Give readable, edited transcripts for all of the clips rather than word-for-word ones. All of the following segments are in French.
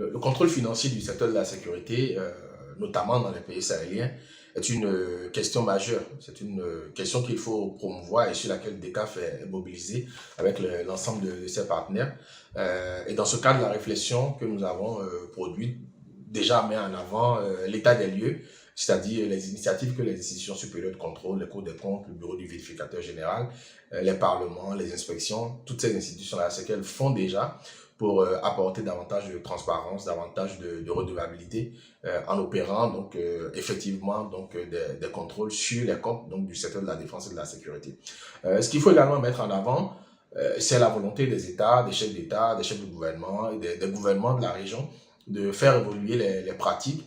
Le contrôle financier du secteur de la sécurité, notamment dans les pays sahéliens, est une question majeure. C'est une question qu'il faut promouvoir et sur laquelle DECAF est mobilisé avec l'ensemble de ses partenaires. Et dans ce cadre, la réflexion que nous avons produite déjà met en avant l'état des lieux, c'est-à-dire les initiatives que les institutions supérieures de contrôle, les cours des comptes, le bureau du vérificateur général, les parlements, les inspections, toutes ces institutions-là, ce qu'elles font déjà pour apporter davantage de transparence, davantage de redevabilité en opérant donc effectivement donc des contrôles sur les comptes donc du secteur de la défense et de la sécurité. Ce qu'il faut également mettre en avant, c'est la volonté des États, des chefs d'État, des chefs de gouvernement et des gouvernements de la région de faire évoluer les pratiques.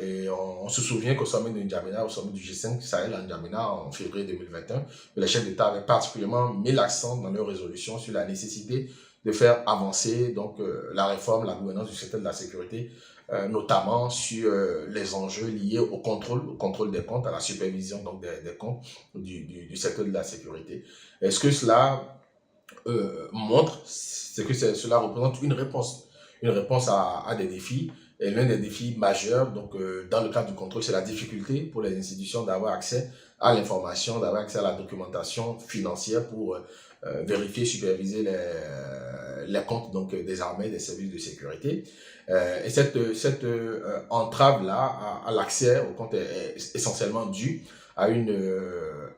Et on se souvient qu'au sommet de N'Djamena, au sommet du G5 Sahel à N'Djamena en février 2021, les chefs d'État avaient particulièrement mis l'accent dans leur résolution sur la nécessité de faire avancer donc la réforme, la gouvernance du secteur de la sécurité, notamment sur les enjeux liés au contrôle des comptes, à la supervision donc des comptes du secteur de la sécurité. Est-ce que cela montre, c'est que cela représente une réponse à des défis. Et l'un des défis majeurs, donc, dans le cadre du contrôle, c'est la difficulté pour les institutions d'avoir accès à l'information, d'avoir accès à la documentation financière pour vérifier, superviser les comptes donc, des armées, des services de sécurité. Et cette entrave-là à l'accès aux comptes est essentiellement due à une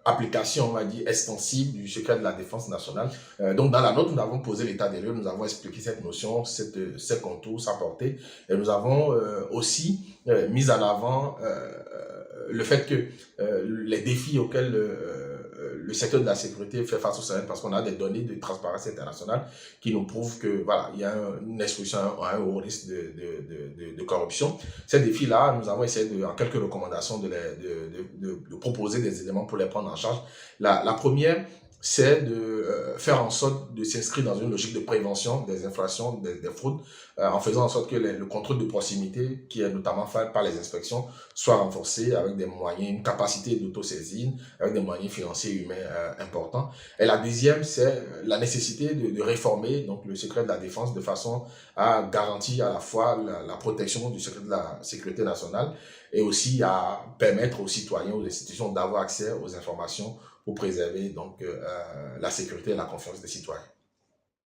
application, on va dire, extensive du secret de la défense nationale. Donc, dans la note, nous avons posé l'état des lieux, nous avons expliqué cette notion, ses contours, sa portée, et nous avons aussi mis en avant le fait que les défis auxquels le secteur de la sécurité fait face au Sahel, parce qu'on a des données de transparence internationale qui nous prouvent que voilà, il y a une exposition à un haut risque de corruption. Ces défis-là, nous avons essayé en quelques recommandations de proposer des éléments pour les prendre en charge. La première, c'est de faire en sorte de s'inscrire dans une logique de prévention des infractions, des fraudes, en faisant en sorte que le contrôle de proximité, qui est notamment fait par les inspections, soit renforcé avec des moyens, une capacité d'autosaisine, avec des moyens financiers et humains importants. Et la deuxième, c'est la nécessité de réformer donc, le secret de la défense de façon à garantir à la fois la protection du secret de la sécurité nationale et aussi à permettre aux citoyens, aux institutions d'avoir accès aux informations pour préserver donc la sécurité et la confiance des citoyens.